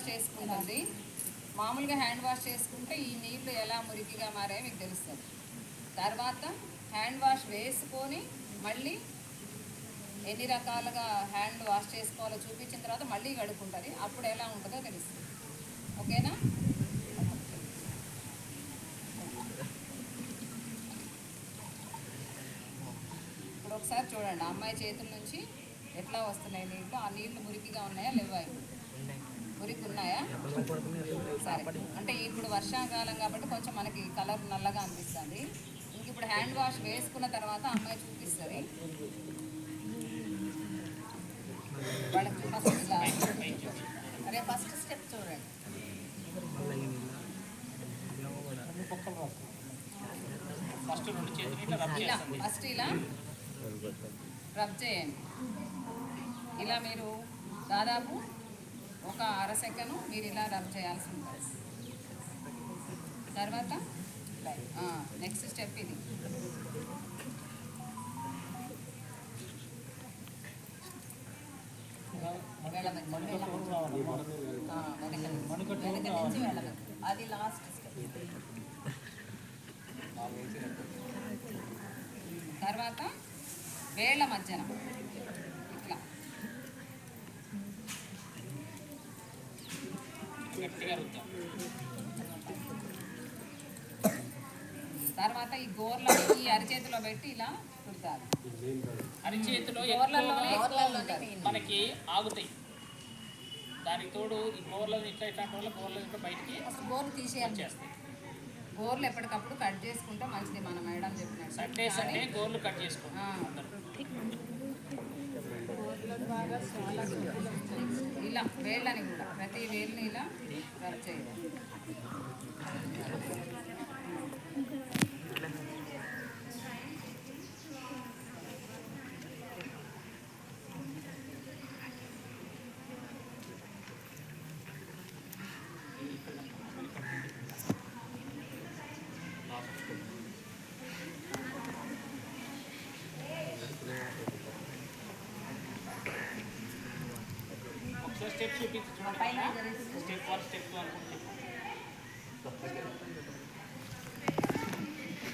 Wash చేసుకుంటుంది. మామూలుగా hand wash చేసుకుంటే ఈ నీళ్ళు ఎలా మురికిగా మారాయో మీకు తెలుస్తుంది. తర్వాత హ్యాండ్ వాష్ వేసుకొని మళ్ళీ ఎన్ని రకాలుగా హ్యాండ్ వాష్ చేసుకోవాలో చూపించిన తర్వాత మళ్ళీ కడుక్కుంటుంది. అప్పుడు ఎలా ఉంటుందో తెలుస్తుంది. ఓకేనా? ఇప్పుడు ఒకసారి చూడండి, అమ్మాయి చేతుల నుంచి ఎట్లా వస్తున్నాయి నీళ్ళు. ఆ నీళ్లు మురికిగా ఉన్నాయా లేవా? మురికి ఉన్నాయా? సరే, అంటే ఇప్పుడు వర్షాకాలం కాబట్టి కొంచెం మనకి కలర్ నల్లగా అనిపిస్తుంది. ఇంక ఇప్పుడు హ్యాండ్ వాష్ వేసుకున్న తర్వాత అమ్మాయి చూపిస్తుంది వాళ్ళకి. అరే ఫస్ట్ స్టెప్ చూడండి. ఫస్ట్ ఇలా రబ్ చేయండి. ఇలా మీరు దాదాపు ఒక అరసెకను మీరు ఇలా రబ్ చేయాల్సి ఉంటుంది. తర్వాత నెక్స్ట్ స్టెప్ ఇది. అది లాస్ట్ స్టెప్. తర్వాత వేళ్ళ మధ్యన ఇట్లా తర్వాత ఈ గోర్లని ఈ అరిచేతిలో పెట్టి ఇలా కుడతారు. అరిచేతిలో మనకి ఆగుతాయి. దానికి తోడు ఈ గోర్లను ఇట్లా ఇట్లాంటి వల్ల గోర్లు ఇట్లా బయటికి గోర్లు తీసేయాలి. గోర్లు ఎప్పటికప్పుడు కట్ చేసుకుంటే మంచిది. మన మేడం చెప్పినట్టు సండే గోర్లు కట్ చేసుకుంటాం. ఇలా వేళ్ళని కూడా ప్రతి వేళ్ళని ఇలా రబ్ చేయాలి. స్టెప్ చూపించండి. స్టెప్ 1 స్టెప్ 2 అనుకుంటే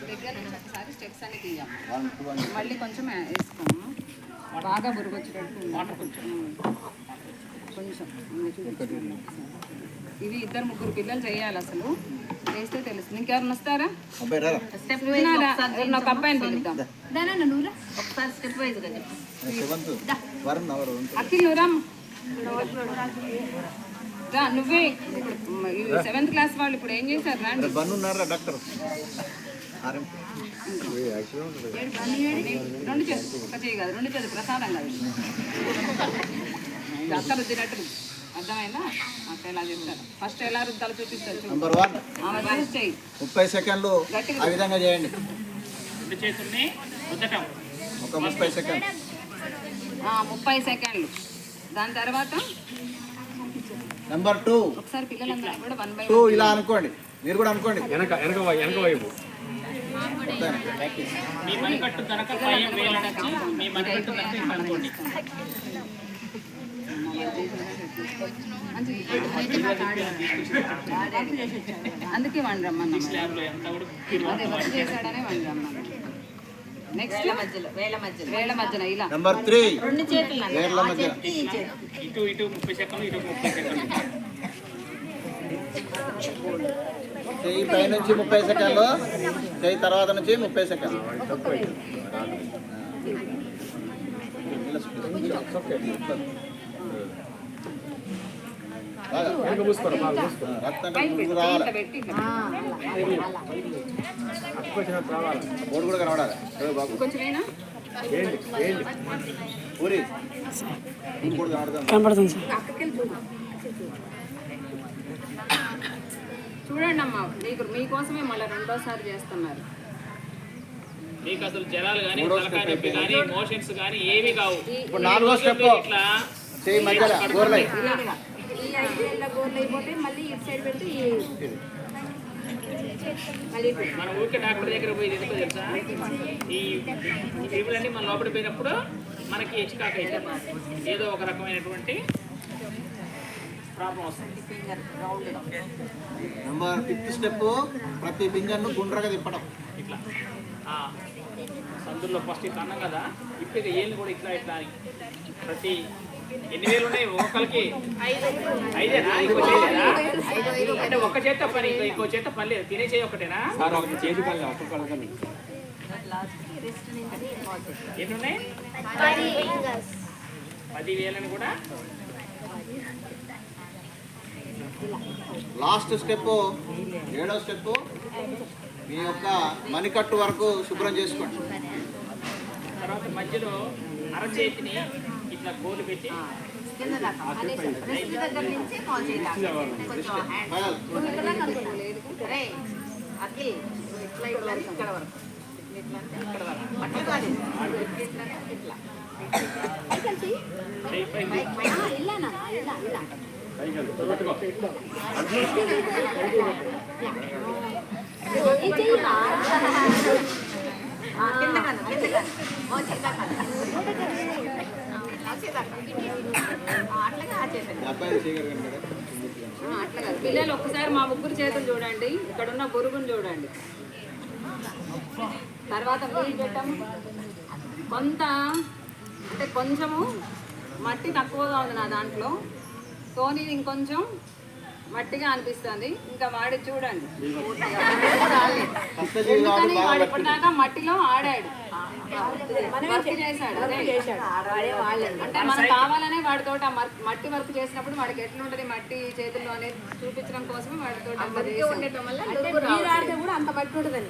దగ్గర నుంచి ఒకసారి స్టెప్స్ అన్ని తీయాలి. మళ్ళీ కొంచెం వేసుకోము. బాగా బురుగు వచ్చేటట్టు కొంచెం. ఇవి 2-3 పిల్లలు చేయాలి. అసలు చేస్తే తెలుస్తుంది. ఇంకెవరిని వస్తారా? స్టెప్ ఒక అబ్బాయిని పిలుద్దాం. ఒకసారి స్టెప్ వైజ్గా అఖిల్ రా. నువ్వే 7th క్లాస్ వాళ్ళు ఇప్పుడు ఏం చేశారు? రండి. రెండు చేతులు ఒక చేయి కాదు, 2 చేతులు ప్రసాదం కాదు. అక్క రుద్దినట్టు అర్థమైందా? అక్క ఎలా చెప్తారు. ఫస్ట్ ఎలా రుద్దాలో చూపిస్తారు. 30 సెకండ్లు ఆ విధంగా చేయండి. 2 చేతుల్ని రుద్దటం ఒక 30 సెకండ్. 30 సెకండ్లు. దాని తర్వాత నెంబర్ 2 ఒకసారి పిల్లలందరూ కూడా 1 by 2 ఇలా అనుకోండి. మీరు కూడా అనుకోండి. వెనక వైపు మీ మణికట్టు కనుక పైన వేలనొచ్చి మీ మణికట్టు కనుక ఇట్లా అనుకోండి. అందుకే వండి రమ్మన్నా. స్లాబ్లో ఎంత కూడా అదే వర్క్ చేశాడనే వండి రమ్మన్నా. నెక్స్ట్ వేళ్ళ మధ్యన ఇలా నెంబర్ 3 2 చేతులు వేళ్ళ మధ్య ఇటు 30 సెకండ్లు, ఇటు 30 సెకండ్లు. చెయ్యి పై నుంచి 30 సెకండ్లు, చెయ్యి తర్వాత నుంచి 30 సెకండ్లు. రక్తం రావాలి. బోర్డు కూడా కనబడాలి. కొంచెమేనా పూరి బోర్డు కనబడుతుంది. చూడండి అమ్మా, మీకోసమే మళ్ళీ 2వ చేస్తున్నారు. మీకు అసలు జ్వరాలు కానీ, తలకాయ నొప్పి కానీ, మోషన్స్ కానీ ఏవి కావు. ఇప్పుడు 4వ స్టెప్ ఇట్లా చెయ్యి మధ్యలో గోర్లై ఈ 5 ఏళ్ళ గోర్లు అయిపోతే మళ్ళీ ఇటు సైడ్ పెట్టి మన ఊరికే డాక్టర్ దగ్గర పోయి ఎందుకో తెలుసా, ఈ క్రిములన్నీ మన లోపల పోయినప్పుడు మనకి చికాకు అవుతుంది. ఏదో ఒక రకమైనటువంటి ప్రాబ్లం వస్తుంది. నెంబర్ 5th స్టెప్ ప్రతి ఫింగర్ను గుండ్రగా తిప్పడం. ఇట్లా సందుల్లో ఫస్ట్ ఇట్లా అన్నాం కదా, ఇప్పుడు ఏళ్ళు కూడా ఇట్లా ఇట్లా అని ప్రతి ఎన్ని వేలు ఉన్నాయి ఒకరికి? 5ఏనా? ఇంకో చేయలేదా? అంటే ఒక్క చేత పని, ఇంకో చేత పని లేదు, తినే చేయి ఒకటేనా? ఎన్ని ఉన్నాయి? 10 వేలని కూడా. లాస్ట్ స్టెప్ 7వ స్టెప్ మీ యొక్క మణికట్టు వరకు శుభ్రం చేసుకోండి. తర్వాత మధ్యలో అరచేతిని ఇట్లా గోలు పెట్టి చేయి పైకి. అట్లా కాదు పిల్లలు, ఒక్కసారి మా ముగ్గురు చేతులు చూడండి, ఇక్కడ ఉన్న బురుగును చూడండి. తర్వాత నీళ్ళు పెట్టాం. కొంత అంటే కొంచెము మట్టి తక్కువగా ఉంది నా దాంట్లో, సోనీ ఇంకొంచెం మట్టిగా అనిపిస్తుంది. ఇంకా వాడి చూడండి, ఎందుకని వాడు ఇప్పటిదాకా మట్టిలో ఆడాడు, వర్క్ చేశాడు. అంటే మనం కావాలనే వాడితో మట్టి వర్క్ చేసినప్పుడు వాడికి ఎట్లుంటది మట్టి చేతుల్లో అనేది చూపించడం కోసమే వాడితో ఉండటం వల్ల అంత మట్టి ఉంటుంది.